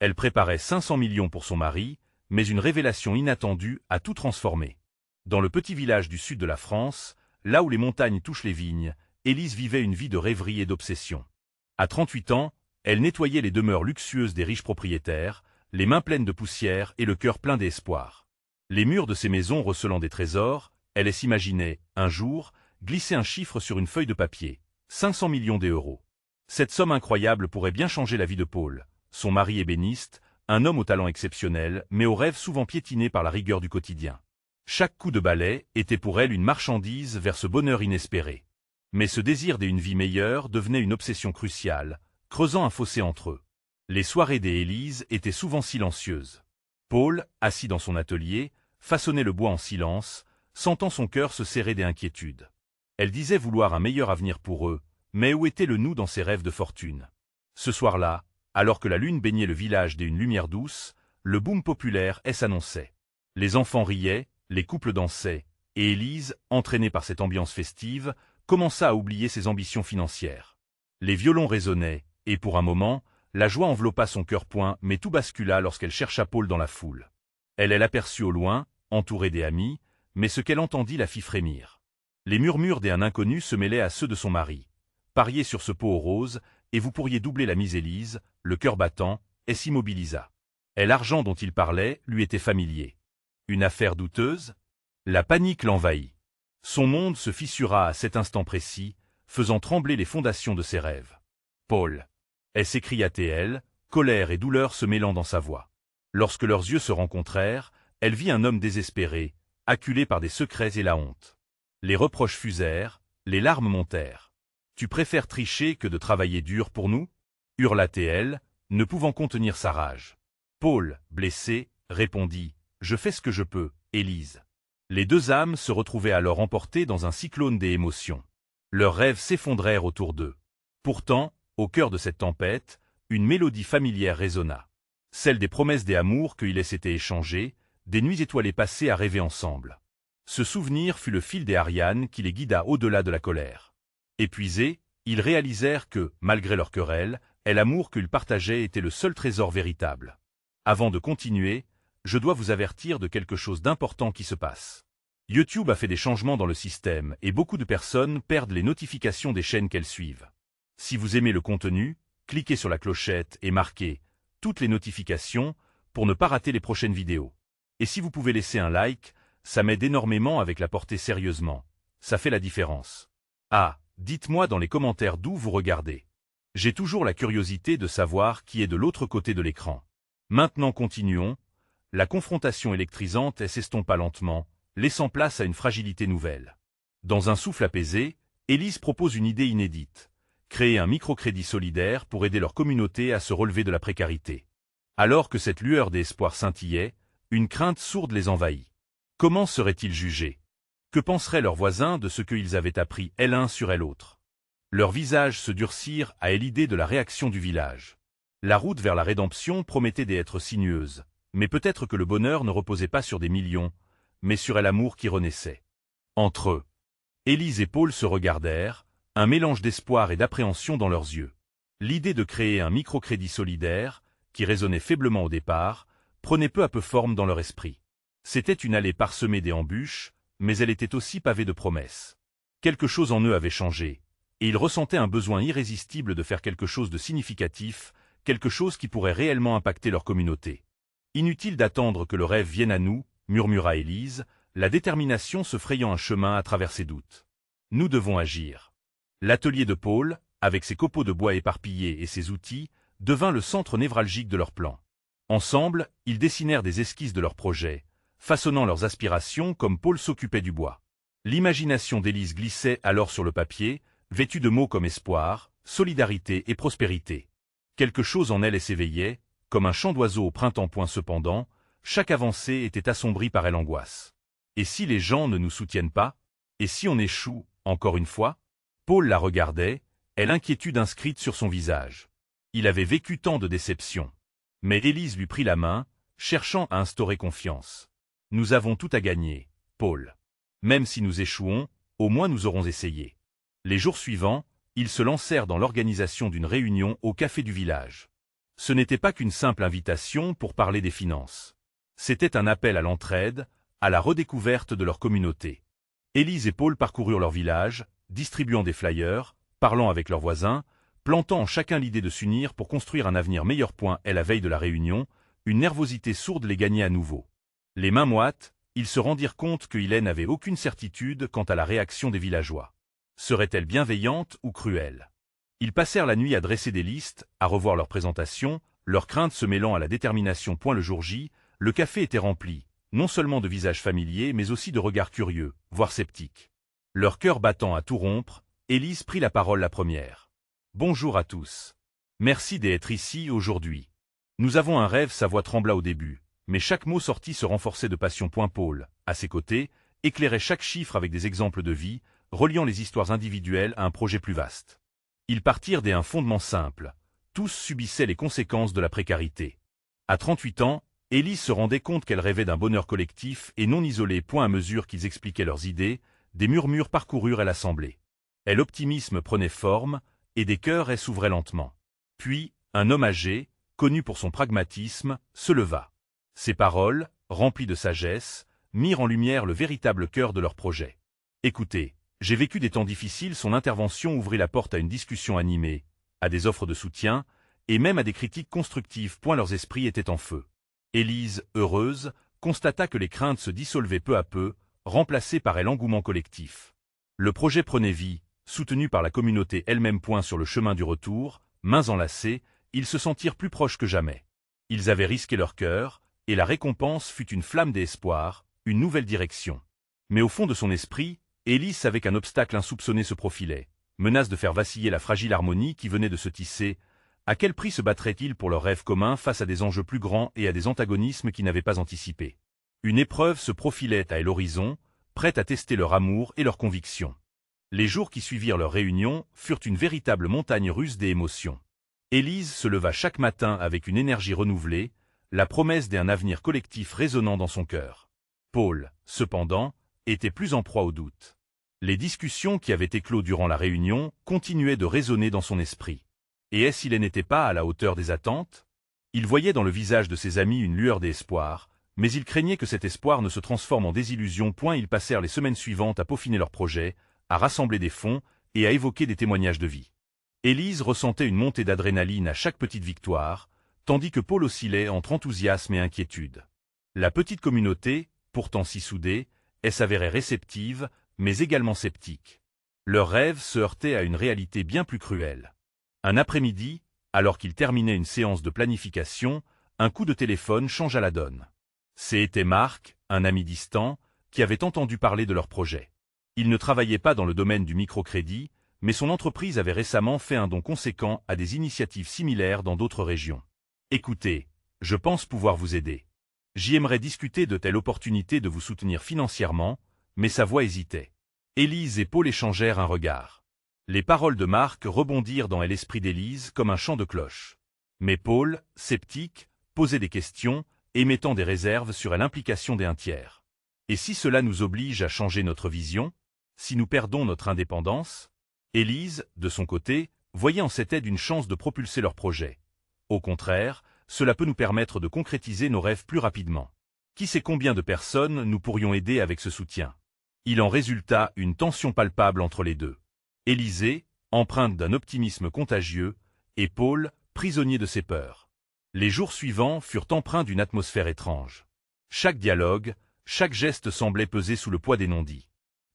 Elle préparait 500 millions pour son mari, mais une révélation inattendue a tout transformé. Dans le petit village du sud de la France, là où les montagnes touchent les vignes, Élise vivait une vie de rêverie et d'obsession. À 38 ans, elle nettoyait les demeures luxueuses des riches propriétaires, les mains pleines de poussière et le cœur plein d'espoir. Les murs de ces maisons recelant des trésors, elle s'imaginait, un jour, glisser un chiffre sur une feuille de papier, 500 millions d'euros. Cette somme incroyable pourrait bien changer la vie de Paul, son mari ébéniste, un homme au talent exceptionnel, mais aux rêves souvent piétinés par la rigueur du quotidien. Chaque coup de balai était pour elle une marchandise vers ce bonheur inespéré. Mais ce désir d'une vie meilleure devenait une obsession cruciale, creusant un fossé entre eux. Les soirées des Élise étaient souvent silencieuses. Paul, assis dans son atelier, façonnait le bois en silence, sentant son cœur se serrer d'inquiétude. Elle disait vouloir un meilleur avenir pour eux, mais où était le nous dans ses rêves de fortune? Ce soir-là, alors que la lune baignait le village d'une lumière douce, le boom populaire s'annonçait. Les enfants riaient, les couples dansaient, et Élise, entraînée par cette ambiance festive, commença à oublier ses ambitions financières. Les violons résonnaient, et pour un moment, la joie enveloppa son cœur point, mais tout bascula lorsqu'elle chercha Paul dans la foule. Elle l'aperçut au loin, entourée des amis, mais ce qu'elle entendit la fit frémir. Les murmures d'un inconnu se mêlaient à ceux de son mari. « Pariez sur ce pot aux roses, et vous pourriez doubler la mise. » Élise, le cœur battant, s'immobilisa. Et l'argent dont il parlait lui était familier. Une affaire douteuse? La panique l'envahit. Son monde se fissura à cet instant précis, faisant trembler les fondations de ses rêves. « Paul !» s'écria-t-elle, colère et douleur se mêlant dans sa voix. Lorsque leurs yeux se rencontrèrent, elle vit un homme désespéré, acculé par des secrets et la honte. Les reproches fusèrent, les larmes montèrent. « Tu préfères tricher que de travailler dur pour nous ?» hurla-t-elle, ne pouvant contenir sa rage. Paul, blessé, répondit « Je fais ce que je peux, Élise. » Les deux âmes se retrouvaient alors emportées dans un cyclone des émotions. Leurs rêves s'effondrèrent autour d'eux. Pourtant, au cœur de cette tempête, une mélodie familière résonna. Celle des promesses des amours qu'ils s'étaient échangées, des nuits étoilées passées à rêver ensemble. Ce souvenir fut le fil des Ariane qui les guida au-delà de la colère. Épuisés, ils réalisèrent que, malgré leur querelle, l'amour qu'ils partageaient était le seul trésor véritable. Avant de continuer, je dois vous avertir de quelque chose d'important qui se passe. YouTube a fait des changements dans le système et beaucoup de personnes perdent les notifications des chaînes qu'elles suivent. Si vous aimez le contenu, cliquez sur la clochette et marquez « Toutes les notifications » pour ne pas rater les prochaines vidéos. Et si vous pouvez laisser un like, ça m'aide énormément avec la portée sérieusement. Ça fait la différence. Ah, dites-moi dans les commentaires d'où vous regardez. J'ai toujours la curiosité de savoir qui est de l'autre côté de l'écran. Maintenant continuons. La confrontation électrisante s'estompa lentement, laissant place à une fragilité nouvelle. Dans un souffle apaisé, Élise propose une idée inédite. Créer un microcrédit solidaire pour aider leur communauté à se relever de la précarité. Alors que cette lueur d'espoir scintillait, une crainte sourde les envahit. Comment seraient-ils jugés? Que penseraient leurs voisins de ce qu'ils avaient appris l'un sur l'autre? Leurs visages se durcirent à l'idée de la réaction du village. La route vers la rédemption promettait d'être sinueuse, mais peut-être que le bonheur ne reposait pas sur des millions, mais sur l'amour qui renaissait. Entre eux, Élise et Paul se regardèrent, un mélange d'espoir et d'appréhension dans leurs yeux. L'idée de créer un microcrédit solidaire, qui résonnait faiblement au départ, prenait peu à peu forme dans leur esprit. C'était une allée parsemée d'embûches, mais elle était aussi pavée de promesses. Quelque chose en eux avait changé, et ils ressentaient un besoin irrésistible de faire quelque chose de significatif, quelque chose qui pourrait réellement impacter leur communauté. Inutile d'attendre que le rêve vienne à nous, murmura Élise, la détermination se frayant un chemin à travers ses doutes. Nous devons agir. L'atelier de Paul, avec ses copeaux de bois éparpillés et ses outils, devint le centre névralgique de leur plan. Ensemble, ils dessinèrent des esquisses de leur projet, façonnant leurs aspirations comme Paul s'occupait du bois. L'imagination d'Élise glissait alors sur le papier, vêtue de mots comme espoir, solidarité et prospérité. Quelque chose en elle s'éveillait, comme un chant d'oiseau au printemps. Cependant, chaque avancée était assombrie par l'angoisse. Et si les gens ne nous soutiennent pas? Et si on échoue, encore une fois? Paul la regardait, l'inquiétude inscrite sur son visage. Il avait vécu tant de déceptions. Mais Élise lui prit la main, cherchant à instaurer confiance. Nous avons tout à gagner, Paul. Même si nous échouons, au moins nous aurons essayé. Les jours suivants, ils se lancèrent dans l'organisation d'une réunion au café du village. Ce n'était pas qu'une simple invitation pour parler des finances. C'était un appel à l'entraide, à la redécouverte de leur communauté. Élise et Paul parcoururent leur village, distribuant des flyers, parlant avec leurs voisins, plantant en chacun l'idée de s'unir pour construire un avenir meilleur. Et la veille de la réunion, une nervosité sourde les gagnait à nouveau. Les mains moites, ils se rendirent compte que Hélène n'avait aucune certitude quant à la réaction des villageois. Serait-elle bienveillante ou cruelle? Ils passèrent la nuit à dresser des listes, à revoir leurs présentations, leurs craintes se mêlant à la détermination. Le jour J, le café était rempli, non seulement de visages familiers mais aussi de regards curieux, voire sceptiques. Leur cœur battant à tout rompre, Élise prit la parole la première. « Bonjour à tous. Merci d'être ici aujourd'hui. Nous avons un rêve », sa voix trembla au début, mais chaque mot sorti se renforçait de passion. Paul, à ses côtés, éclairait chaque chiffre avec des exemples de vie, reliant les histoires individuelles à un projet plus vaste. Ils partirent d'un fondement simple. Tous subissaient les conséquences de la précarité. À 38 ans, Élise se rendait compte qu'elle rêvait d'un bonheur collectif et non isolé. À mesure qu'ils expliquaient leurs idées, des murmures parcoururent l'assemblée. Et l'optimisme prenait forme, et des cœurs s'ouvraient lentement. Puis, un homme âgé, connu pour son pragmatisme, se leva. Ses paroles, remplies de sagesse, mirent en lumière le véritable cœur de leur projet. « Écoutez, j'ai vécu des temps difficiles », son intervention ouvrit la porte à une discussion animée, à des offres de soutien, et même à des critiques constructives. Leurs esprits étaient en feu. Élise, heureuse, constata que les craintes se dissolvaient peu à peu, remplacées par l'engouement collectif. Le projet prenait vie, soutenu par la communauté elle-même. Sur le chemin du retour, mains enlacées, ils se sentirent plus proches que jamais. Ils avaient risqué leur cœur, et la récompense fut une flamme d'espoir, une nouvelle direction. Mais au fond de son esprit, Élise savait qu'un obstacle insoupçonné se profilait, menace de faire vaciller la fragile harmonie qui venait de se tisser. À quel prix se battraient-ils pour leur rêve commun face à des enjeux plus grands et à des antagonismes qu'ils n'avaient pas anticipés? Une épreuve se profilait à l'horizon, prête à tester leur amour et leur conviction. Les jours qui suivirent leur réunion furent une véritable montagne russe d'émotions. Élise se leva chaque matin avec une énergie renouvelée, la promesse d'un avenir collectif résonnant dans son cœur. Paul, cependant, était plus en proie au doute. Les discussions qui avaient éclos durant la réunion continuaient de résonner dans son esprit. Et s'il n'était pas à la hauteur des attentes? Il voyait dans le visage de ses amis une lueur d'espoir, mais il craignait que cet espoir ne se transforme en désillusion. Ils passèrent les semaines suivantes à peaufiner leur projet, à rassembler des fonds et à évoquer des témoignages de vie. Élise ressentait une montée d'adrénaline à chaque petite victoire, tandis que Paul oscillait entre enthousiasme et inquiétude. La petite communauté, pourtant si soudée, s'avérait réceptive, mais également sceptique. Leurs rêves se heurtaient à une réalité bien plus cruelle. Un après-midi, alors qu'ils terminaient une séance de planification, un coup de téléphone changea la donne. C'était Marc, un ami distant, qui avait entendu parler de leur projet. Il ne travaillait pas dans le domaine du microcrédit, mais son entreprise avait récemment fait un don conséquent à des initiatives similaires dans d'autres régions. « Écoutez, je pense pouvoir vous aider. J'aimerais discuter de telle opportunité de vous soutenir financièrement », mais sa voix hésitait. Élise et Paul échangèrent un regard. Les paroles de Marc rebondirent dans l'esprit d'Élise comme un chant de cloche. Mais Paul, sceptique, posait des questions, émettant des réserves sur l'implication des un tiers. Et si cela nous oblige à changer notre vision? Si nous perdons notre indépendance? Élise, de son côté, voyait en cette aide une chance de propulser leur projet. Au contraire, cela peut nous permettre de concrétiser nos rêves plus rapidement. Qui sait combien de personnes nous pourrions aider avec ce soutien? Il en résulta une tension palpable entre les deux. Élise, empreinte d'un optimisme contagieux, et Paul, prisonnier de ses peurs. Les jours suivants furent empreints d'une atmosphère étrange. Chaque dialogue, chaque geste semblait peser sous le poids des non-dits.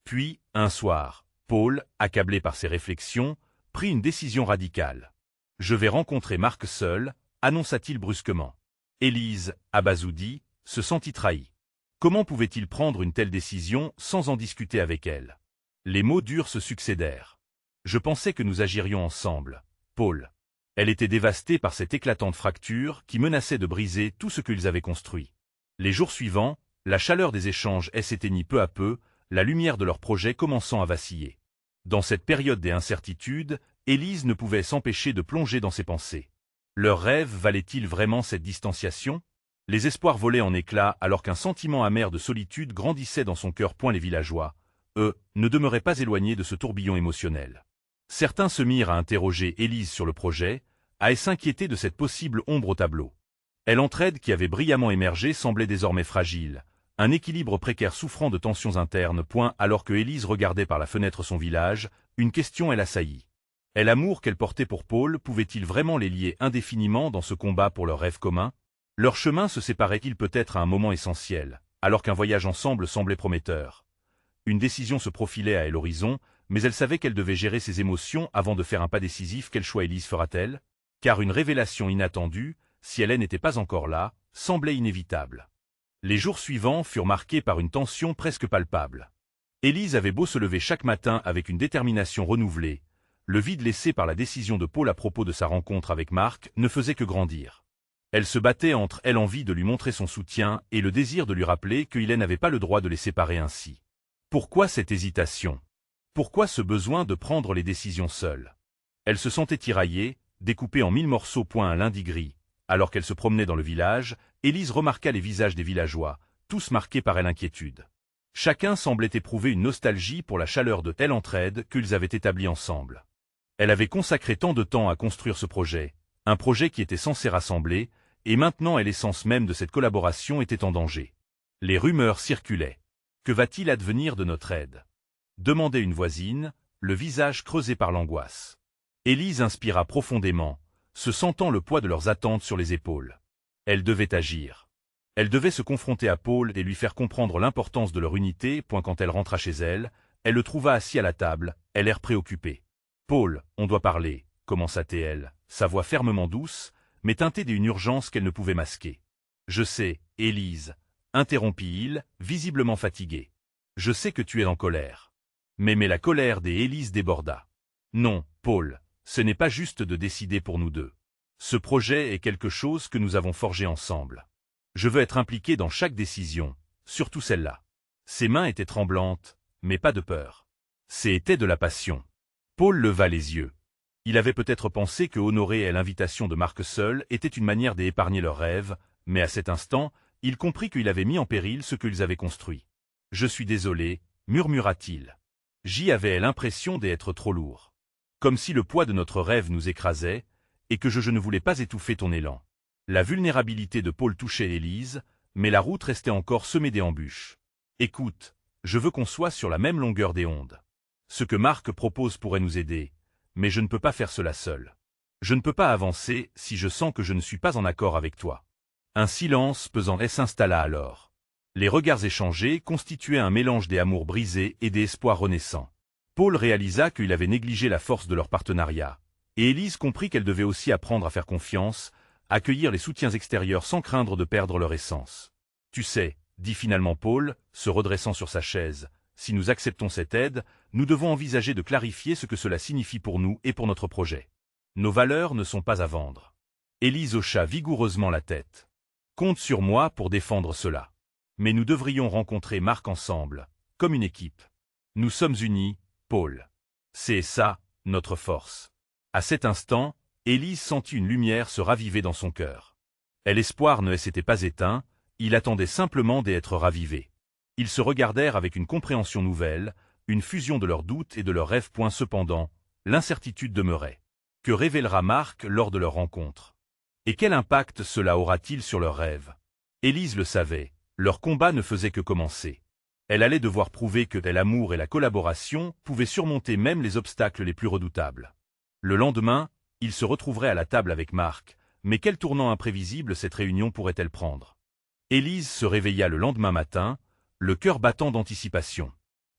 Puis, un soir, Paul, accablé par ses réflexions, prit une décision radicale. « Je vais rencontrer Marc seul », annonça-t-il brusquement. Élise, abasourdie, se sentit trahie. Comment pouvait-il prendre une telle décision sans en discuter avec elle? Les mots durs se succédèrent. « Je pensais que nous agirions ensemble, Paul. » Elle était dévastée par cette éclatante fracture qui menaçait de briser tout ce qu'ils avaient construit. Les jours suivants, la chaleur des échanges s'éteignit peu à peu, la lumière de leur projet commençant à vaciller. Dans cette période des incertitudes, Élise ne pouvait s'empêcher de plonger dans ses pensées. Leur rêve valait-il vraiment cette distanciation? Les espoirs volaient en éclats alors qu'un sentiment amer de solitude grandissait dans son cœur. Les villageois, eux, ne demeuraient pas éloignés de ce tourbillon émotionnel. Certains se mirent à interroger Élise sur le projet, à s'inquiéter de cette possible ombre au tableau. L'entraide qui avait brillamment émergé semblait désormais fragile, un équilibre précaire souffrant de tensions internes. Alors que Élise regardait par la fenêtre son village, une question l'assaillit. L'amour qu'elle portait pour Paul pouvait-il vraiment les lier indéfiniment dans ce combat pour leur rêve commun? Leur chemin se séparait-il peut-être à un moment essentiel, alors qu'un voyage ensemble semblait prometteur? Une décision se profilait à l'horizon, mais elle savait qu'elle devait gérer ses émotions avant de faire un pas décisif. Quel choix Élise fera-t-elle? Car une révélation inattendue, si elle n'était pas encore là, semblait inévitable. Les jours suivants furent marqués par une tension presque palpable. Élise avait beau se lever chaque matin avec une détermination renouvelée, le vide laissé par la décision de Paul à propos de sa rencontre avec Marc ne faisait que grandir. Elle se battait entre l'envie de lui montrer son soutien et le désir de lui rappeler qu'il n'avait pas le droit de les séparer ainsi. Pourquoi cette hésitation? Pourquoi ce besoin de prendre les décisions seule? Elle se sentait tiraillée, découpée en 1000 morceaux. Un lundi gris, alors qu'elle se promenait dans le village, Élise remarqua les visages des villageois, tous marqués par l'inquiétude. Chacun semblait éprouver une nostalgie pour la chaleur de l'entraide qu'ils avaient établie ensemble. Elle avait consacré tant de temps à construire ce projet, un projet qui était censé rassembler, et maintenant l'essence même de cette collaboration était en danger. Les rumeurs circulaient. Que va-t-il advenir de notre aide? Demandait une voisine, le visage creusé par l'angoisse. Élise inspira profondément, se sentant le poids de leurs attentes sur les épaules. Elle devait agir. Elle devait se confronter à Paul et lui faire comprendre l'importance de leur unité. Quand elle rentra chez elle, elle le trouva assis à la table, l'air préoccupé. « Paul, on doit parler », commença-t-elle, sa voix fermement douce, mais teintée d'une urgence qu'elle ne pouvait masquer. « Je sais, Élise, » interrompit-il, visiblement fatigué. « Je sais que tu es en colère. » Mais la colère d'Élise déborda. « Non, Paul, ce n'est pas juste de décider pour nous deux. Ce projet est quelque chose que nous avons forgé ensemble. Je veux être impliqué dans chaque décision, surtout celle-là. » Ses mains étaient tremblantes, mais pas de peur. C'était de la passion. Paul leva les yeux. Il avait peut-être pensé que honorer l'invitation de Marc seul était une manière d'épargner leurs rêves, mais à cet instant, il comprit qu'il avait mis en péril ce qu'ils avaient construit. « Je suis désolé, » murmura-t-il. « J'y avais l'impression d'être trop lourd. Comme si le poids de notre rêve nous écrasait, et que je ne voulais pas étouffer ton élan. » La vulnérabilité de Paul touchait Élise, mais la route restait encore semée d'embûches. « Écoute, je veux qu'on soit sur la même longueur d'onde. Ce que Marc propose pourrait nous aider, mais je ne peux pas faire cela seul. Je ne peux pas avancer si je sens que je ne suis pas en accord avec toi. » Un silence pesant s'installa alors. Les regards échangés constituaient un mélange des amours brisés et des espoirs renaissants. Paul réalisa qu'il avait négligé la force de leur partenariat, et Élise comprit qu'elle devait aussi apprendre à faire confiance, accueillir les soutiens extérieurs sans craindre de perdre leur essence. « Tu sais, » dit finalement Paul, se redressant sur sa chaise, « si nous acceptons cette aide, nous devons envisager de clarifier ce que cela signifie pour nous et pour notre projet. Nos valeurs ne sont pas à vendre. » Élise hocha vigoureusement la tête. « Compte sur moi pour défendre cela. Mais nous devrions rencontrer Marc ensemble, comme une équipe. Nous sommes unis, Paul. C'est ça, notre force. » À cet instant, Élise sentit une lumière se raviver dans son cœur. L'espoir ne s'était pas éteint, il attendait simplement d'être ravivé. Ils se regardèrent avec une compréhension nouvelle, une fusion de leurs doutes et de leurs rêves. Cependant, l'incertitude demeurait. Que révélera Marc lors de leur rencontre? Et quel impact cela aura-t-il sur leurs rêves? Élise le savait, leur combat ne faisait que commencer. Elle allait devoir prouver que l'amour et la collaboration pouvaient surmonter même les obstacles les plus redoutables. Le lendemain, ils se retrouveraient à la table avec Marc, mais quel tournant imprévisible cette réunion pourrait-elle prendre? Élise se réveilla le lendemain matin, le cœur battant d'anticipation.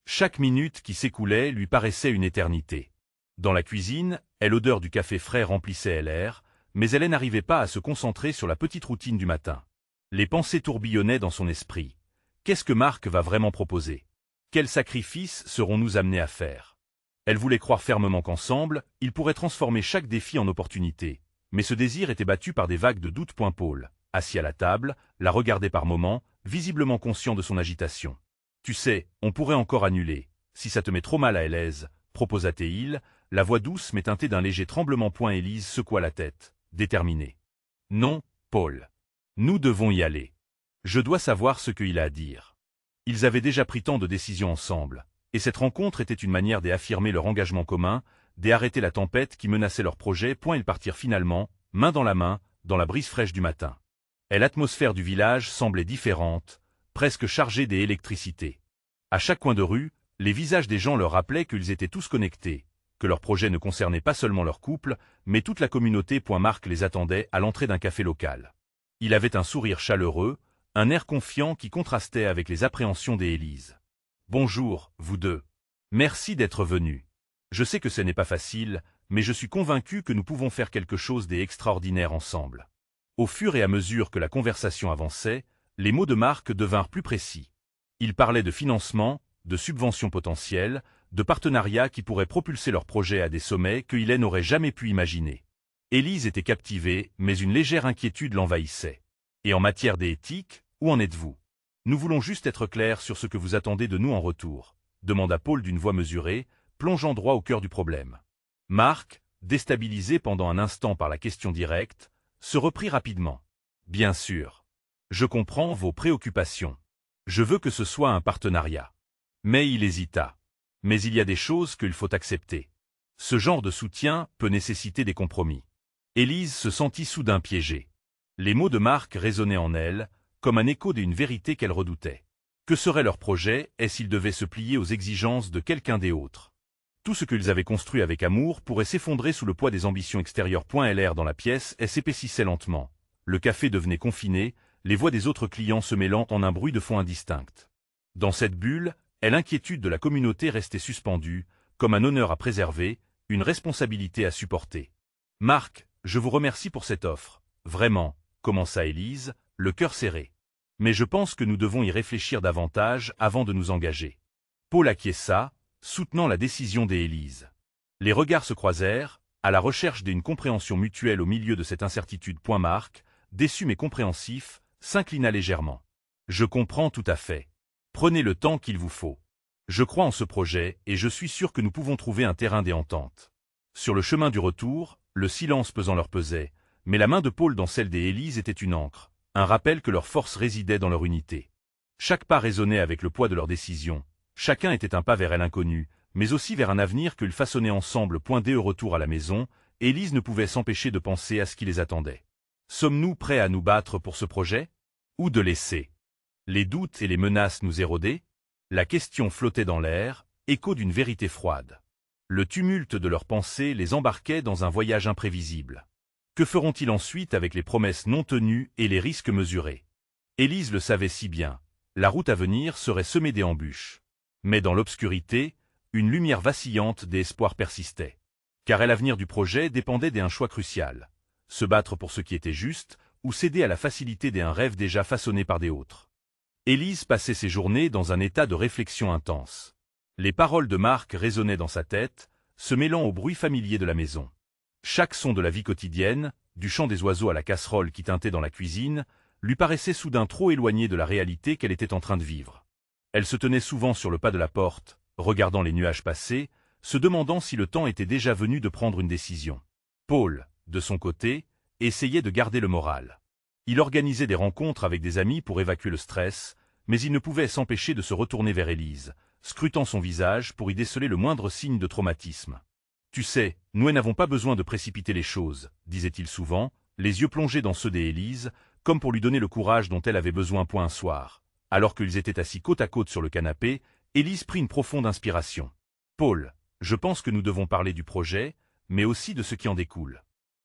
Chaque minute qui s'écoulait lui paraissait une éternité. Dans la cuisine, l'odeur du café frais remplissait l'air, mais elle n'arrivait pas à se concentrer sur la petite routine du matin. Les pensées tourbillonnaient dans son esprit. Qu'est-ce que Marc va vraiment proposer? Quels sacrifices serons-nous amenés à faire? Elle voulait croire fermement qu'ensemble, ils pourraient transformer chaque défi en opportunité, mais ce désir était battu par des vagues de doute. Paul, assis à la table, la regardait par moments, visiblement conscient de son agitation. « Tu sais, on pourrait encore annuler, si ça te met trop mal à l'aise, » proposa-t-il, la voix douce mais teintée d'un léger tremblement. Élise secoua la tête, déterminée. « Non, Paul. Nous devons y aller. Je dois savoir ce qu'il a à dire. » Ils avaient déjà pris tant de décisions ensemble, et cette rencontre était une manière d'affirmer leur engagement commun, d'arrêter la tempête qui menaçait leur projet. Ils partirent finalement, main dans la main, dans la brise fraîche du matin. Et l'atmosphère du village semblait différente, presque chargée d'électricité. À chaque coin de rue, les visages des gens leur rappelaient qu'ils étaient tous connectés, que leur projet ne concernait pas seulement leur couple, mais toute la communauté. Marc les attendait à l'entrée d'un café local. Il avait un sourire chaleureux, un air confiant qui contrastait avec les appréhensions d'Élise. « Bonjour, vous deux. Merci d'être venus. Je sais que ce n'est pas facile, mais je suis convaincu que nous pouvons faire quelque chose d'extraordinaire ensemble. » Au fur et à mesure que la conversation avançait, les mots de Marc devinrent plus précis. Il parlait de financement, de subventions potentielles, de partenariats qui pourraient propulser leur projet à des sommets que Hélène n'aurait jamais pu imaginer. Élise était captivée, mais une légère inquiétude l'envahissait. « Et en matière d'éthique, où en êtes-vous? Nous voulons juste être clairs sur ce que vous attendez de nous en retour, » demanda Paul d'une voix mesurée, plongeant droit au cœur du problème. Marc, déstabilisé pendant un instant par la question directe, se reprit rapidement. « Bien sûr. Je comprends vos préoccupations. Je veux que ce soit un partenariat. » Mais il hésita. « Mais il y a des choses qu'il faut accepter. Ce genre de soutien peut nécessiter des compromis. » Élise se sentit soudain piégée. Les mots de Marc résonnaient en elle, comme un écho d'une vérité qu'elle redoutait. Que serait leur projet, et s'ils devaient se plier aux exigences de quelqu'un des autres? Tout ce qu'ils avaient construit avec amour pourrait s'effondrer sous le poids des ambitions extérieures. L'air dans la pièce s'épaississait lentement. Le café devenait confiné, les voix des autres clients se mêlant en un bruit de fond indistinct. Dans cette bulle, l'inquiétude de la communauté restait suspendue, comme un honneur à préserver, une responsabilité à supporter. « Marc, je vous remercie pour cette offre. Vraiment, » commença Élise, le cœur serré. « Mais je pense que nous devons y réfléchir davantage avant de nous engager. » Paul acquiesça, soutenant la décision d'Élise. Les regards se croisèrent, à la recherche d'une compréhension mutuelle au milieu de cette incertitude. Marc, déçu mais compréhensif, s'inclina légèrement. « Je comprends tout à fait. Prenez le temps qu'il vous faut. Je crois en ce projet et je suis sûr que nous pouvons trouver un terrain d'entente. » Sur le chemin du retour, le silence pesant leur pesait, mais la main de Paul dans celle d'Élise était une ancre, un rappel que leur force résidait dans leur unité. Chaque pas résonnait avec le poids de leur décision, chacun était un pas vers l'inconnu, mais aussi vers un avenir qu'ils façonnaient ensemble. Dès au retour à la maison, Élise ne pouvait s'empêcher de penser à ce qui les attendait. Sommes-nous prêts à nous battre pour ce projet? Ou de laisser les doutes et les menaces nous éroder? La question flottait dans l'air, écho d'une vérité froide. Le tumulte de leurs pensées les embarquait dans un voyage imprévisible. Que feront-ils ensuite avec les promesses non tenues et les risques mesurés? Élise le savait si bien, la route à venir serait semée d'embûches. Mais dans l'obscurité, une lumière vacillante d'espoir persistait. Car l'avenir du projet dépendait d'un choix crucial. Se battre pour ce qui était juste, ou céder à la facilité d'un rêve déjà façonné par des autres. Élise passait ses journées dans un état de réflexion intense. Les paroles de Marc résonnaient dans sa tête, se mêlant au bruit familier de la maison. Chaque son de la vie quotidienne, du chant des oiseaux à la casserole qui tintait dans la cuisine, lui paraissait soudain trop éloigné de la réalité qu'elle était en train de vivre. Elle se tenait souvent sur le pas de la porte, regardant les nuages passer, se demandant si le temps était déjà venu de prendre une décision. Paul, de son côté, essayait de garder le moral. Il organisait des rencontres avec des amis pour évacuer le stress, mais il ne pouvait s'empêcher de se retourner vers Élise, scrutant son visage pour y déceler le moindre signe de traumatisme. « Tu sais, nous n'avons pas besoin de précipiter les choses, » disait-il souvent, les yeux plongés dans ceux d'Élise, comme pour lui donner le courage dont elle avait besoin. Un soir, alors qu'ils étaient assis côte à côte sur le canapé, Élise prit une profonde inspiration. « Paul, je pense que nous devons parler du projet, mais aussi de ce qui en découle.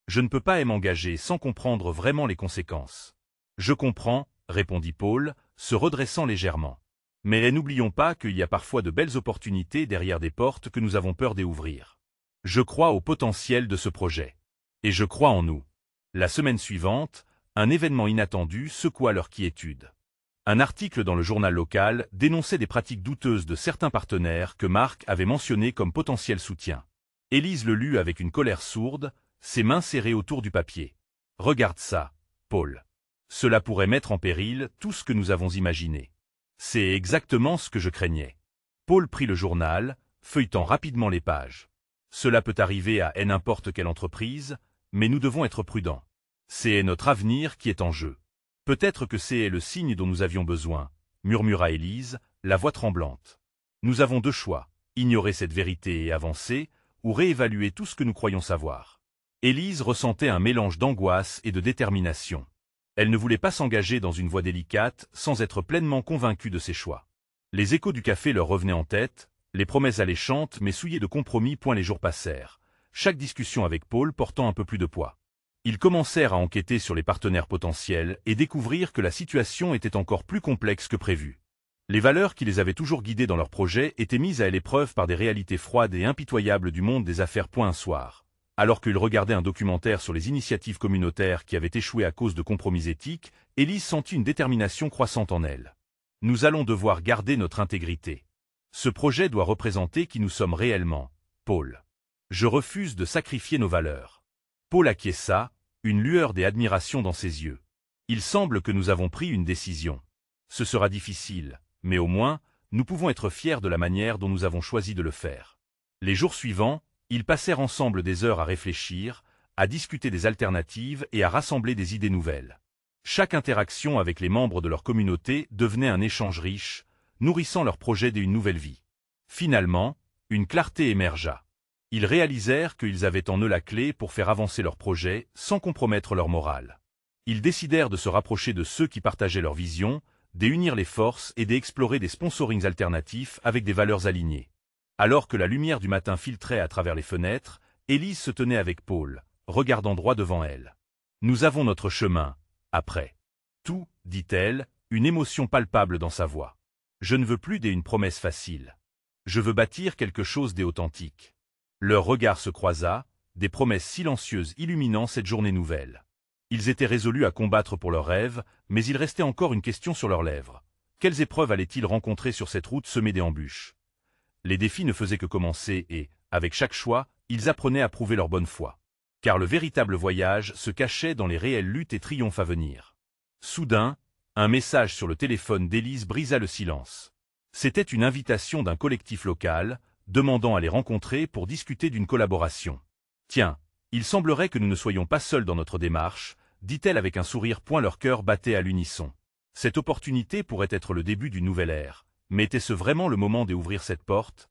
Je ne peux pas m'engager sans comprendre vraiment les conséquences. »« Je comprends, » répondit Paul, se redressant légèrement. « Mais n'oublions pas qu'il y a parfois de belles opportunités derrière des portes que nous avons peur d'ouvrir. Je crois au potentiel de ce projet. Et je crois en nous. » La semaine suivante, un événement inattendu secoua leur quiétude. Un article dans le journal local dénonçait des pratiques douteuses de certains partenaires que Marc avait mentionnés comme potentiel soutien. Élise le lut avec une colère sourde, ses mains serrées autour du papier. « Regarde ça, Paul. Cela pourrait mettre en péril tout ce que nous avons imaginé. » « C'est exactement ce que je craignais. » Paul prit le journal, feuilletant rapidement les pages. « Cela peut arriver à n'importe quelle entreprise, mais nous devons être prudents. C'est notre avenir qui est en jeu. Peut-être que c'est le signe dont nous avions besoin, » murmura Élise, la voix tremblante. « Nous avons deux choix, ignorer cette vérité et avancer, ou réévaluer tout ce que nous croyons savoir. Élise ressentait un mélange d'angoisse et de détermination. Elle ne voulait pas s'engager dans une voie délicate sans être pleinement convaincue de ses choix. Les échos du café leur revenaient en tête, les promesses alléchantes mais souillées de compromis. Les jours passèrent, chaque discussion avec Paul portant un peu plus de poids. Ils commencèrent à enquêter sur les partenaires potentiels et découvrir que la situation était encore plus complexe que prévu. Les valeurs qui les avaient toujours guidés dans leurs projets étaient mises à l'épreuve par des réalités froides et impitoyables du monde des affaires. Un soir, alors qu'ils regardaient un documentaire sur les initiatives communautaires qui avaient échoué à cause de compromis éthiques, Élise sentit une détermination croissante en elle. « Nous allons devoir garder notre intégrité. Ce projet doit représenter qui nous sommes réellement, Paul. Je refuse de sacrifier nos valeurs. » Paul acquiesça, une lueur d'admiration dans ses yeux. « Il semble que nous avons pris une décision. Ce sera difficile, mais au moins, nous pouvons être fiers de la manière dont nous avons choisi de le faire. » Les jours suivants, ils passèrent ensemble des heures à réfléchir, à discuter des alternatives et à rassembler des idées nouvelles. Chaque interaction avec les membres de leur communauté devenait un échange riche, nourrissant leur projet d'une nouvelle vie. Finalement, une clarté émergea. Ils réalisèrent qu'ils avaient en eux la clé pour faire avancer leur projet sans compromettre leur morale. Ils décidèrent de se rapprocher de ceux qui partageaient leur vision, d'unir les forces et d'explorer des sponsorings alternatifs avec des valeurs alignées. Alors que la lumière du matin filtrait à travers les fenêtres, Élise se tenait avec Paul, regardant droit devant elle. « Nous avons notre chemin, après tout, » dit-elle, une émotion palpable dans sa voix. « Je ne veux plus d'une promesse facile. Je veux bâtir quelque chose d'authentique. » Leur regard se croisa, des promesses silencieuses illuminant cette journée nouvelle. Ils étaient résolus à combattre pour leurs rêves, mais il restait encore une question sur leurs lèvres. Quelles épreuves allaient-ils rencontrer sur cette route semée d'embûches? Les défis ne faisaient que commencer et, avec chaque choix, ils apprenaient à prouver leur bonne foi. Car le véritable voyage se cachait dans les réelles luttes et triomphes à venir. Soudain, un message sur le téléphone d'Élise brisa le silence. C'était une invitation d'un collectif local, demandant à les rencontrer pour discuter d'une collaboration. « Tiens, il semblerait que nous ne soyons pas seuls dans notre démarche, » dit-elle avec un sourire. Leur cœur battait à l'unisson. Cette opportunité pourrait être le début d'une nouvelle ère. Mais était-ce vraiment le moment d'ouvrir cette porte?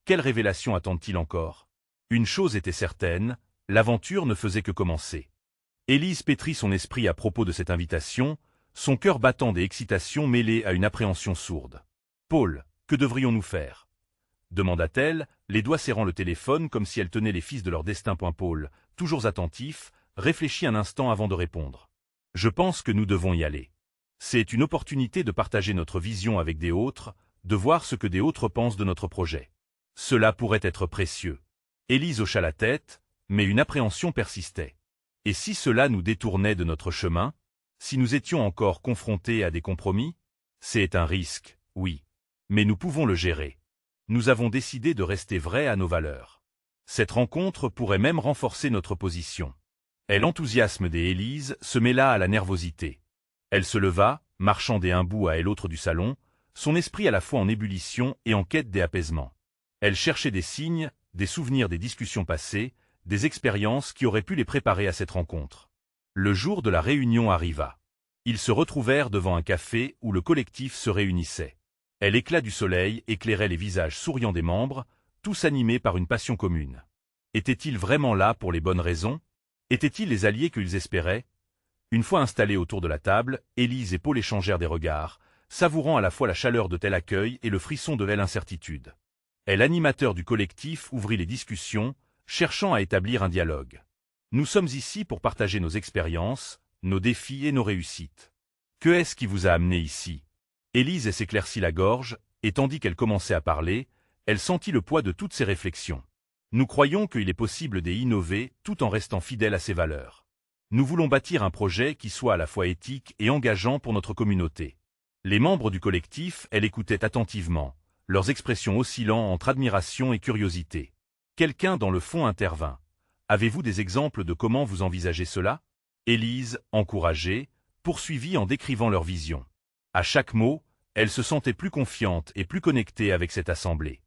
Quelle révélation attendent-ils encore? Une chose était certaine, l'aventure ne faisait que commencer. Élise pétrit son esprit à propos de cette invitation, son cœur battant d'excitation mêlée à une appréhension sourde. « Paul, que devrions-nous faire ?» demanda-t-elle, les doigts serrant le téléphone comme si elle tenait les fils de leur destin. Paul, toujours attentif, réfléchit un instant avant de répondre. « Je pense que nous devons y aller. C'est une opportunité de partager notre vision avec des autres, de voir ce que des autres pensent de notre projet. Cela pourrait être précieux. » Élise hocha la tête, mais une appréhension persistait. Et si cela nous détournait de notre chemin? Si nous étions encore confrontés à des compromis? C'est un risque, oui. Mais nous pouvons le gérer. Nous avons décidé de rester vrais à nos valeurs. Cette rencontre pourrait même renforcer notre position. Et l'enthousiasme d'Élise se mêla à la nervosité. Elle se leva, marchant d'un bout à l'autre du salon, son esprit à la fois en ébullition et en quête d'apaisements. Elle cherchait des signes, des souvenirs des discussions passées, des expériences qui auraient pu les préparer à cette rencontre. Le jour de la réunion arriva. Ils se retrouvèrent devant un café où le collectif se réunissait. L'éclat du soleil éclairait les visages souriants des membres, tous animés par une passion commune. Étaient-ils vraiment là pour les bonnes raisons? Étaient-ils les alliés qu'ils espéraient? Une fois installés autour de la table, Élise et Paul échangèrent des regards, savourant à la fois la chaleur de tel accueil et le frisson de telle incertitude. L'animateur du collectif ouvrit les discussions, cherchant à établir un dialogue. « Nous sommes ici pour partager nos expériences, nos défis et nos réussites. Que est-ce qui vous a amené ici ?» Élise s'éclaircit la gorge, et tandis qu'elle commençait à parler, elle sentit le poids de toutes ses réflexions. « Nous croyons qu'il est possible d'innover tout en restant fidèle à ses valeurs. Nous voulons bâtir un projet qui soit à la fois éthique et engageant pour notre communauté. » Les membres du collectif, écoutaient attentivement, leurs expressions oscillant entre admiration et curiosité. Quelqu'un dans le fond intervint. « Avez-vous des exemples de comment vous envisagez cela ?» Élise, encouragée, poursuivit en décrivant leur vision. À chaque mot, elle se sentait plus confiante et plus connectée avec cette assemblée.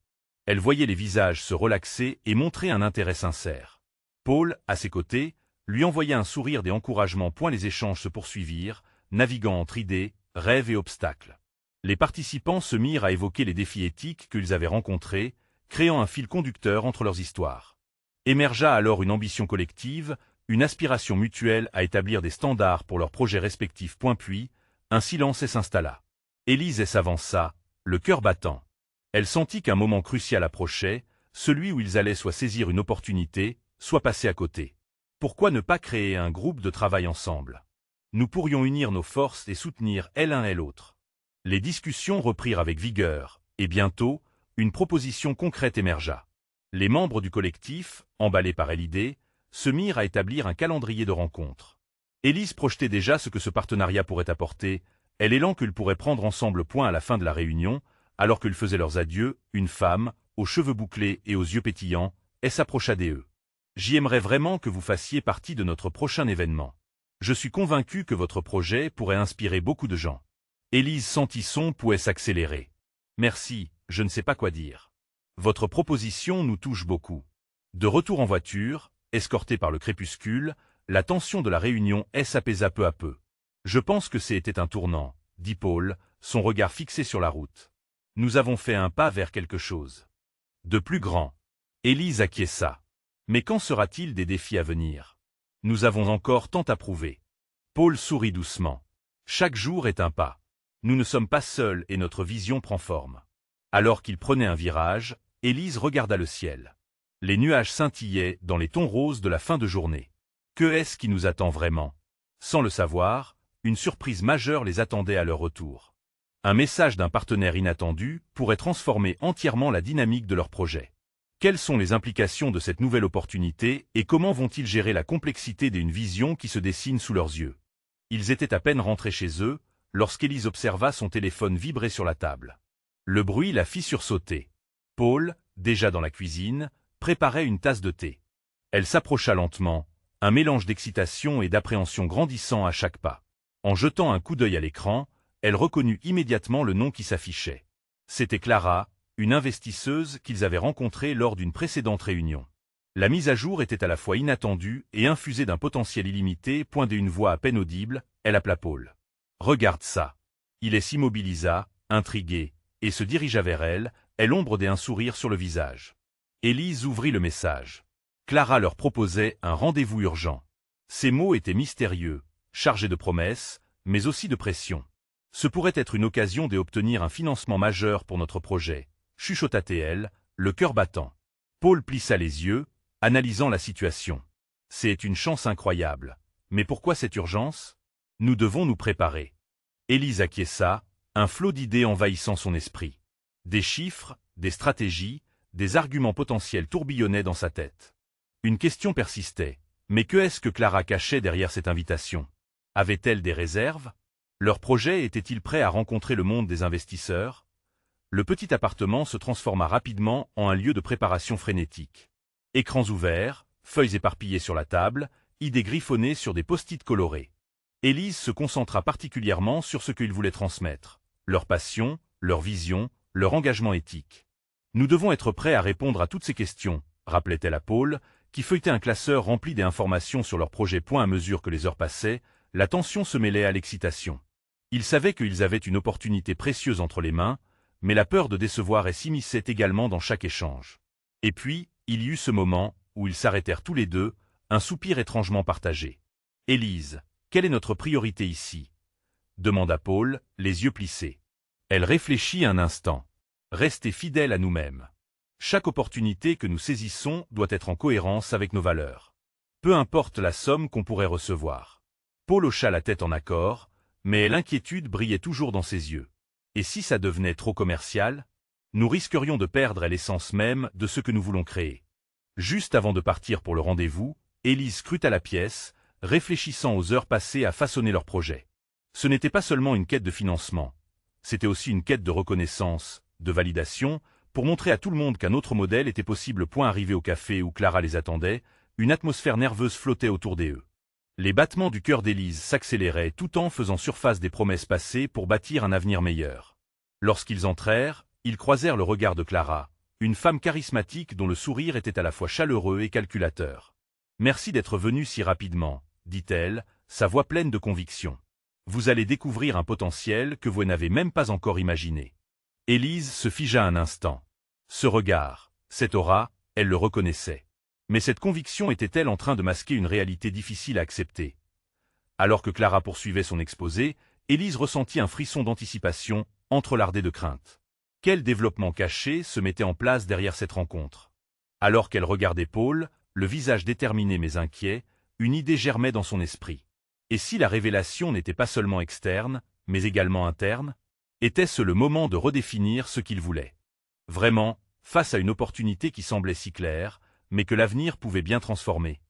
Elle voyait les visages se relaxer et montrer un intérêt sincère. Paul, à ses côtés, lui envoya un sourire d'encouragement. Les échanges se poursuivirent, naviguant entre idées, rêves et obstacles. Les participants se mirent à évoquer les défis éthiques qu'ils avaient rencontrés, créant un fil conducteur entre leurs histoires. Émergea alors une ambition collective, une aspiration mutuelle à établir des standards pour leurs projets respectifs. Puis, un silence s'installa. Élise s'avança, le cœur battant. Elle sentit qu'un moment crucial approchait, celui où ils allaient soit saisir une opportunité, soit passer à côté. Pourquoi ne pas créer un groupe de travail ensemble? Nous pourrions unir nos forces et soutenir l'un et l'autre. Les discussions reprirent avec vigueur, et bientôt, une proposition concrète émergea. Les membres du collectif, emballés par l'idée, se mirent à établir un calendrier de rencontres. Élise projetait déjà ce que ce partenariat pourrait apporter, et l'élan qu'ils pourraient prendre ensemble. À la fin de la réunion, alors qu'ils faisaient leurs adieux, une femme, aux cheveux bouclés et aux yeux pétillants, s'approcha d'eux. « J'aimerais vraiment que vous fassiez partie de notre prochain événement. Je suis convaincu que votre projet pourrait inspirer beaucoup de gens. » Élise sentit son pouls s'accélérer. « Merci, je ne sais pas quoi dire. Votre proposition nous touche beaucoup. » De retour en voiture, escorté par le crépuscule, la tension de la réunion s'apaisa peu à peu. « Je pense que c'était un tournant, » dit Paul, son regard fixé sur la route. « Nous avons fait un pas vers quelque chose de plus grand. » Élise acquiesça. « Mais quand sera-t-il des défis à venir? Nous avons encore tant à prouver. » Paul sourit doucement. « Chaque jour est un pas. Nous ne sommes pas seuls et notre vision prend forme. » Alors qu'il prenait un virage, Élise regarda le ciel. Les nuages scintillaient dans les tons roses de la fin de journée. Que est-ce qui nous attend vraiment? Sans le savoir, une surprise majeure les attendait à leur retour. Un message d'un partenaire inattendu pourrait transformer entièrement la dynamique de leur projet. Quelles sont les implications de cette nouvelle opportunité et comment vont-ils gérer la complexité d'une vision qui se dessine sous leurs yeux? Ils étaient à peine rentrés chez eux, lorsqu'Élise observa son téléphone vibrer sur la table. Le bruit la fit sursauter. Paul, déjà dans la cuisine, préparait une tasse de thé. Elle s'approcha lentement, un mélange d'excitation et d'appréhension grandissant à chaque pas. En jetant un coup d'œil à l'écran, elle reconnut immédiatement le nom qui s'affichait. C'était Clara, une investisseuse qu'ils avaient rencontrée lors d'une précédente réunion. La mise à jour était à la fois inattendue et infusée d'un potentiel illimité. D'une voix à peine audible, elle appela Paul. « Regarde ça !» Il s'immobilisa, intrigué, et se dirigea vers elle, l'ombre d'un sourire sur le visage. Élise ouvrit le message. Clara leur proposait un rendez-vous urgent. Ces mots étaient mystérieux, chargés de promesses, mais aussi de pression. Ce pourrait être une occasion d'obtenir un financement majeur pour notre projet, chuchota-t-elle, le cœur battant. Paul plissa les yeux, analysant la situation. C'est une chance incroyable. Mais pourquoi cette urgence? Nous devons nous préparer. Élise acquiesça, un flot d'idées envahissant son esprit. Des chiffres, des stratégies, des arguments potentiels tourbillonnaient dans sa tête. Une question persistait. Mais que est-ce que Clara cachait derrière cette invitation? Avait-elle des réserves? Leur projet était-il prêt à rencontrer le monde des investisseurs? Le petit appartement se transforma rapidement en un lieu de préparation frénétique. Écrans ouverts, feuilles éparpillées sur la table, idées griffonnées sur des post-it colorés. Élise se concentra particulièrement sur ce qu'ils voulaient transmettre, leur passion, leur vision, leur engagement éthique. Nous devons être prêts à répondre à toutes ces questions, rappelait-elle à Paul, qui feuilletait un classeur rempli d'informations sur leur projet. À mesure que les heures passaient, la tension se mêlait à l'excitation. Ils savaient qu'ils avaient une opportunité précieuse entre les mains, mais la peur de décevoir s'immisçait également dans chaque échange. Et puis, il y eut ce moment où ils s'arrêtèrent tous les deux, un soupir étrangement partagé. « Élise, quelle est notre priorité ici ?» demanda Paul, les yeux plissés. Elle réfléchit un instant. « Rester fidèle à nous-mêmes. Chaque opportunité que nous saisissons doit être en cohérence avec nos valeurs. Peu importe la somme qu'on pourrait recevoir. » Paul hocha la tête en accord, mais l'inquiétude brillait toujours dans ses yeux. Et si ça devenait trop commercial? Nous risquerions de perdre l'essence même de ce que nous voulons créer. Juste avant de partir pour le rendez-vous, Élise scruta la pièce, réfléchissant aux heures passées à façonner leur projet. Ce n'était pas seulement une quête de financement, c'était aussi une quête de reconnaissance, de validation, pour montrer à tout le monde qu'un autre modèle était possible. Arrivé au café où Clara les attendait, une atmosphère nerveuse flottait autour d'eux. Les battements du cœur d'Élise s'accéléraient tout en faisant surface des promesses passées pour bâtir un avenir meilleur. Lorsqu'ils entrèrent, ils croisèrent le regard de Clara, une femme charismatique dont le sourire était à la fois chaleureux et calculateur. « Merci d'être venu si rapidement, » dit-elle, sa voix pleine de conviction. « Vous allez découvrir un potentiel que vous n'avez même pas encore imaginé. » Élise se figea un instant. Ce regard, cette aura, elle le reconnaissait. Mais cette conviction était-elle en train de masquer une réalité difficile à accepter? Alors que Clara poursuivait son exposé, Élise ressentit un frisson d'anticipation, entrelardé de crainte. Quel développement caché se mettait en place derrière cette rencontre? Alors qu'elle regardait Paul, le visage déterminé mais inquiet, une idée germait dans son esprit. Et si la révélation n'était pas seulement externe, mais également interne? Était-ce le moment de redéfinir ce qu'il voulait? Vraiment, face à une opportunité qui semblait si claire, mais que l'avenir pouvait bien transformer.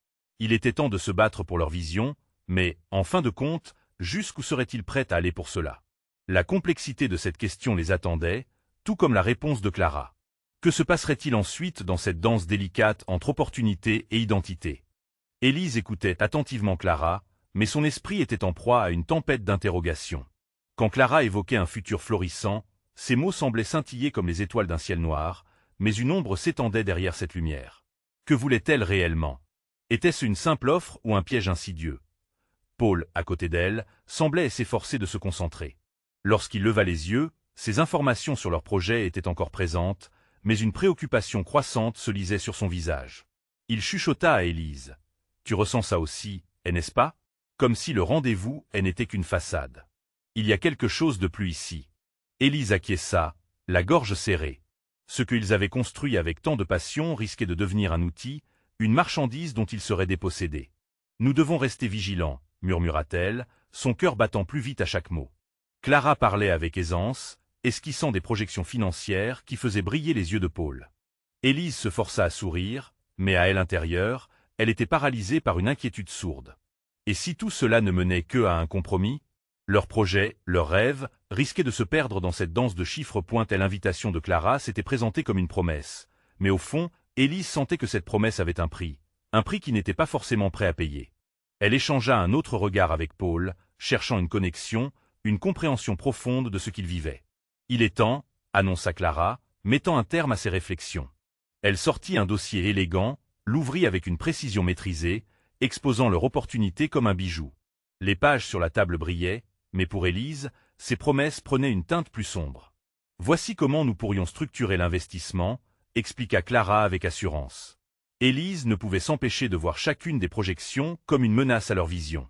Il était temps de se battre pour leur vision, mais, en fin de compte, jusqu'où serait-il prêt à aller pour cela? La complexité de cette question les attendait, tout comme la réponse de Clara. Que se passerait-il ensuite dans cette danse délicate entre opportunité et identité? Élise écoutait attentivement Clara, mais son esprit était en proie à une tempête d'interrogations. Quand Clara évoquait un futur florissant, ses mots semblaient scintiller comme les étoiles d'un ciel noir, mais une ombre s'étendait derrière cette lumière. Que voulait-elle réellement? Était-ce une simple offre ou un piège insidieux? Paul, à côté d'elle, semblait s'efforcer de se concentrer. Lorsqu'il leva les yeux, ses informations sur leur projet étaient encore présentes, mais une préoccupation croissante se lisait sur son visage. Il chuchota à Élise. « Tu ressens ça aussi, n'est-ce pas? Comme si le rendez-vous n'était qu'une façade. Il y a quelque chose de plus ici. » Élise acquiesça, la gorge serrée. Ce qu'ils avaient construit avec tant de passion risquait de devenir un outil, une marchandise dont ils seraient dépossédés. « Nous devons rester vigilants, » murmura-t-elle, son cœur battant plus vite à chaque mot. Clara parlait avec aisance, esquissant des projections financières qui faisaient briller les yeux de Paul. Élise se força à sourire, mais à elle intérieure, elle était paralysée par une inquiétude sourde. Et si tout cela ne menait que à un compromis? Leur projet, leur rêve, risquait de se perdre dans cette danse de chiffres. L'invitation de Clara s'était présentée comme une promesse, mais au fond, Élise sentait que cette promesse avait un prix qui n'était pas forcément prêt à payer. Elle échangea un autre regard avec Paul, cherchant une connexion, une compréhension profonde de ce qu'il vivait. « Il est temps », annonça Clara, mettant un terme à ses réflexions. Elle sortit un dossier élégant, l'ouvrit avec une précision maîtrisée, exposant leur opportunité comme un bijou. Les pages sur la table brillaient, mais pour Élise, ses promesses prenaient une teinte plus sombre. « Voici comment nous pourrions structurer l'investissement », expliqua Clara avec assurance. Élise ne pouvait s'empêcher de voir chacune des projections comme une menace à leur vision.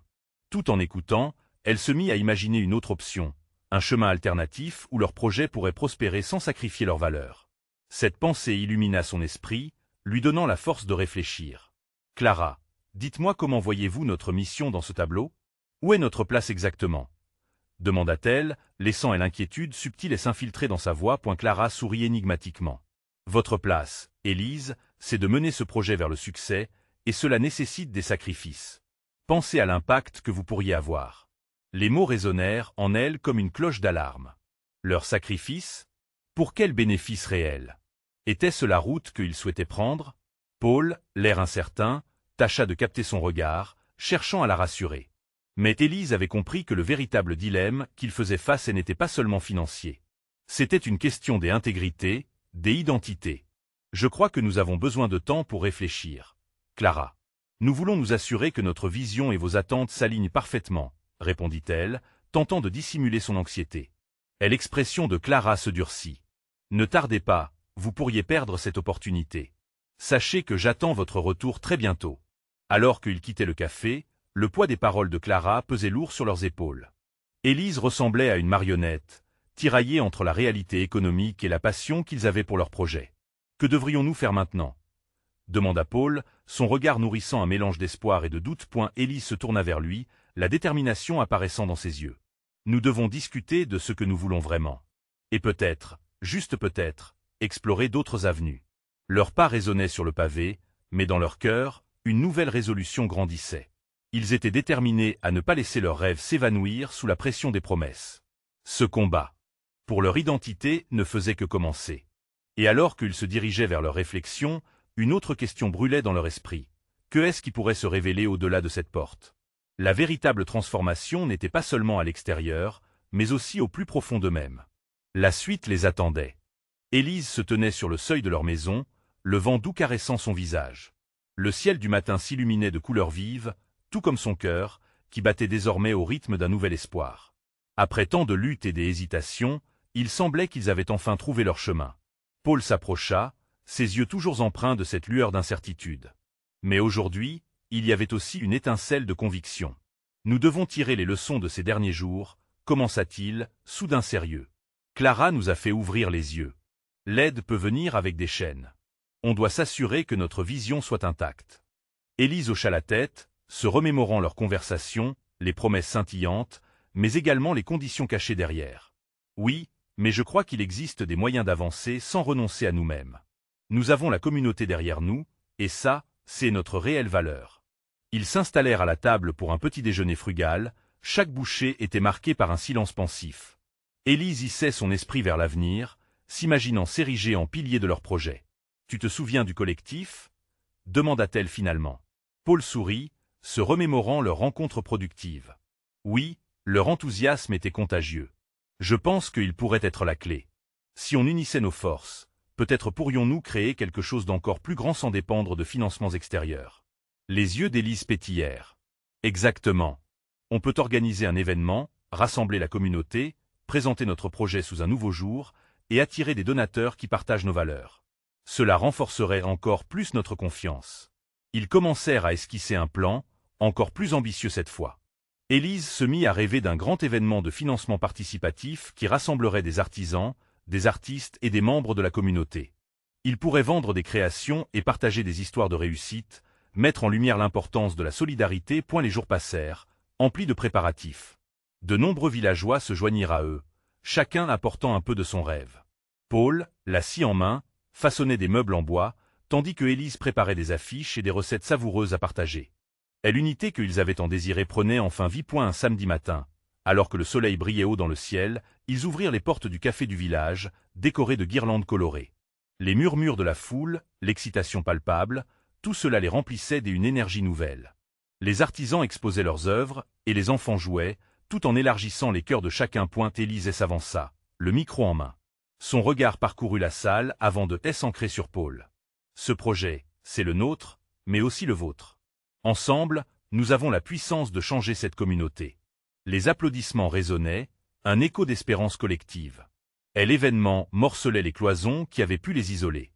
Tout en écoutant, elle se mit à imaginer une autre option, un chemin alternatif où leur projet pourrait prospérer sans sacrifier leurs valeurs. Cette pensée illumina son esprit, lui donnant la force de réfléchir. « Clara, dites-moi comment voyez-vous notre mission dans ce tableau? Où est notre place exactement ?» demanda-t-elle, laissant l'inquiétude subtile et s'infiltrer dans sa voix. Clara sourit énigmatiquement. « Votre place, Élise, c'est de mener ce projet vers le succès, et cela nécessite des sacrifices. Pensez à l'impact que vous pourriez avoir. » Les mots résonnèrent en elle comme une cloche d'alarme. Leur sacrifice? Pour quel bénéfice réel? Était-ce la route qu'il souhaitait prendre? Paul, l'air incertain, tâcha de capter son regard, cherchant à la rassurer. Mais Élise avait compris que le véritable dilemme qu'il faisait face n'était pas seulement financier. C'était une question des intégrités, des identités. « Je crois que nous avons besoin de temps pour réfléchir. Clara. Nous voulons nous assurer que notre vision et vos attentes s'alignent parfaitement, » répondit-elle, tentant de dissimuler son anxiété. L'expression de Clara se durcit. « Ne tardez pas, vous pourriez perdre cette opportunité. Sachez que j'attends votre retour très bientôt. » Alors qu'ils quittaient le café, le poids des paroles de Clara pesait lourd sur leurs épaules. Élise ressemblait à une marionnette, tiraillée entre la réalité économique et la passion qu'ils avaient pour leur projet. « Que devrions-nous faire maintenant ?» demanda Paul, son regard nourrissant un mélange d'espoir et de doute. Élise se tourna vers lui, la détermination apparaissant dans ses yeux. « Nous devons discuter de ce que nous voulons vraiment. Et peut-être, juste peut-être, explorer d'autres avenues. » Leurs pas résonnaient sur le pavé, mais dans leur cœur, une nouvelle résolution grandissait. Ils étaient déterminés à ne pas laisser leurs rêves s'évanouir sous la pression des promesses. Ce combat, pour leur identité, ne faisait que commencer. Et alors qu'ils se dirigeaient vers leur réflexion, une autre question brûlait dans leur esprit. Que est-ce qui pourrait se révéler au-delà de cette porte? La véritable transformation n'était pas seulement à l'extérieur, mais aussi au plus profond d'eux-mêmes. La suite les attendait. Élise se tenait sur le seuil de leur maison, le vent doux caressant son visage. Le ciel du matin s'illuminait de couleurs vives, tout comme son cœur, qui battait désormais au rythme d'un nouvel espoir. Après tant de luttes et des hésitations, il semblait qu'ils avaient enfin trouvé leur chemin. Paul s'approcha, ses yeux toujours empreints de cette lueur d'incertitude. Mais aujourd'hui, il y avait aussi une étincelle de conviction. Nous devons tirer les leçons de ces derniers jours, commença-t-il, soudain sérieux. Clara nous a fait ouvrir les yeux. L'aide peut venir avec des chaînes. On doit s'assurer que notre vision soit intacte. Élise hocha la tête, se remémorant leur conversation, les promesses scintillantes, mais également les conditions cachées derrière. Oui, mais je crois qu'il existe des moyens d'avancer sans renoncer à nous-mêmes. Nous avons la communauté derrière nous, et ça, c'est notre réelle valeur. Ils s'installèrent à la table pour un petit déjeuner frugal, chaque bouchée était marquée par un silence pensif. Élise hissait son esprit vers l'avenir, s'imaginant s'ériger en pilier de leur projet. « Tu te souviens du collectif » demanda-t-elle finalement. Paul sourit, se remémorant leur rencontre productive. Oui, leur enthousiasme était contagieux. Je pense qu'il pourrait être la clé. Si on unissait nos forces, peut-être pourrions-nous créer quelque chose d'encore plus grand sans dépendre de financements extérieurs. Les yeux d'Élise pétillèrent. Exactement. On peut organiser un événement, rassembler la communauté, présenter notre projet sous un nouveau jour et attirer des donateurs qui partagent nos valeurs. Cela renforcerait encore plus notre confiance. Ils commencèrent à esquisser un plan, encore plus ambitieux cette fois. Élise se mit à rêver d'un grand événement de financement participatif qui rassemblerait des artisans, des artistes et des membres de la communauté. Ils pourraient vendre des créations et partager des histoires de réussite, mettre en lumière l'importance de la solidarité. Les jours passèrent, emplis de préparatifs. De nombreux villageois se joignirent à eux, chacun apportant un peu de son rêve. Paul, la scie en main, façonnait des meubles en bois, tandis que Élise préparait des affiches et des recettes savoureuses à partager. Et l'unité qu'ils avaient tant désirée prenait enfin vie. Un samedi matin, alors que le soleil brillait haut dans le ciel, ils ouvrirent les portes du café du village, décorées de guirlandes colorées. Les murmures de la foule, l'excitation palpable, tout cela les remplissait d'une énergie nouvelle. Les artisans exposaient leurs œuvres, et les enfants jouaient, tout en élargissant les cœurs de chacun. Élise s'avança, le micro en main. Son regard parcourut la salle avant de s'ancrer sur Paul. Ce projet, c'est le nôtre, mais aussi le vôtre. Ensemble, nous avons la puissance de changer cette communauté. Les applaudissements résonnaient, un écho d'espérance collective. Et l'événement morcelait les cloisons qui avaient pu les isoler.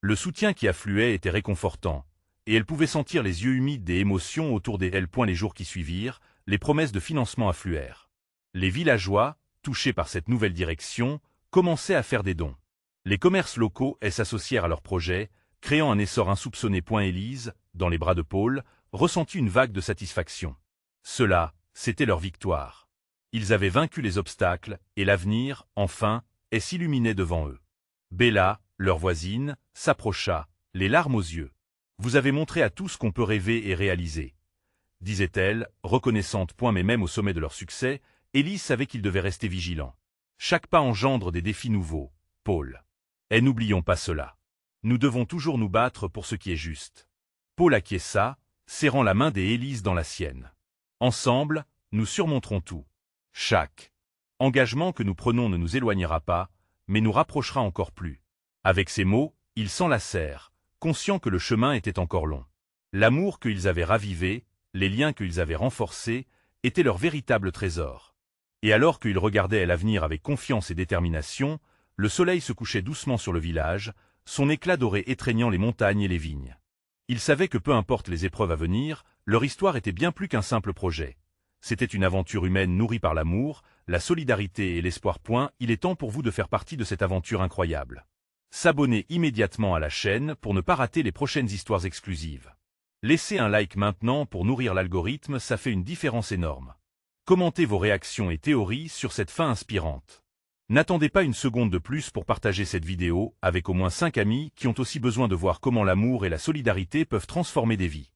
Le soutien qui affluait était réconfortant, et elle pouvait sentir les yeux humides des émotions autour d'elle. Les jours qui suivirent, les promesses de financement affluèrent. Les villageois, touchés par cette nouvelle direction, commençaient à faire des dons. Les commerces locaux s'associèrent à leur projet, créant un essor insoupçonné. Élise, dans les bras de Paul, ressentit une vague de satisfaction. Cela, c'était leur victoire. Ils avaient vaincu les obstacles, et l'avenir, enfin, s'illuminait devant eux. Bella, leur voisine, s'approcha, les larmes aux yeux. « Vous avez montré à tous qu'on peut rêver et réaliser », disait-elle, reconnaissante. Mais même au sommet de leur succès, Élise savait qu'ils devaient rester vigilants. Chaque pas engendre des défis nouveaux, Paul. Et n'oublions pas cela. Nous devons toujours nous battre pour ce qui est juste. Paul acquiesça, serrant la main d'Élise dans la sienne. Ensemble, nous surmonterons tout. Chaque engagement que nous prenons ne nous éloignera pas, mais nous rapprochera encore plus. Avec ces mots, ils s'enlacèrent, conscients que le chemin était encore long. L'amour qu'ils avaient ravivé, les liens qu'ils avaient renforcés, étaient leur véritable trésor. Et alors qu'ils regardaient l'avenir avec confiance et détermination, le soleil se couchait doucement sur le village, son éclat doré étreignant les montagnes et les vignes. Ils savaient que peu importe les épreuves à venir, leur histoire était bien plus qu'un simple projet. C'était une aventure humaine nourrie par l'amour, la solidarité et l'espoir. Il est temps pour vous de faire partie de cette aventure incroyable. S'abonner immédiatement à la chaîne pour ne pas rater les prochaines histoires exclusives. Laissez un like maintenant pour nourrir l'algorithme, ça fait une différence énorme. Commentez vos réactions et théories sur cette fin inspirante. N'attendez pas une seconde de plus pour partager cette vidéo avec au moins 5 amis qui ont aussi besoin de voir comment l'amour et la solidarité peuvent transformer des vies.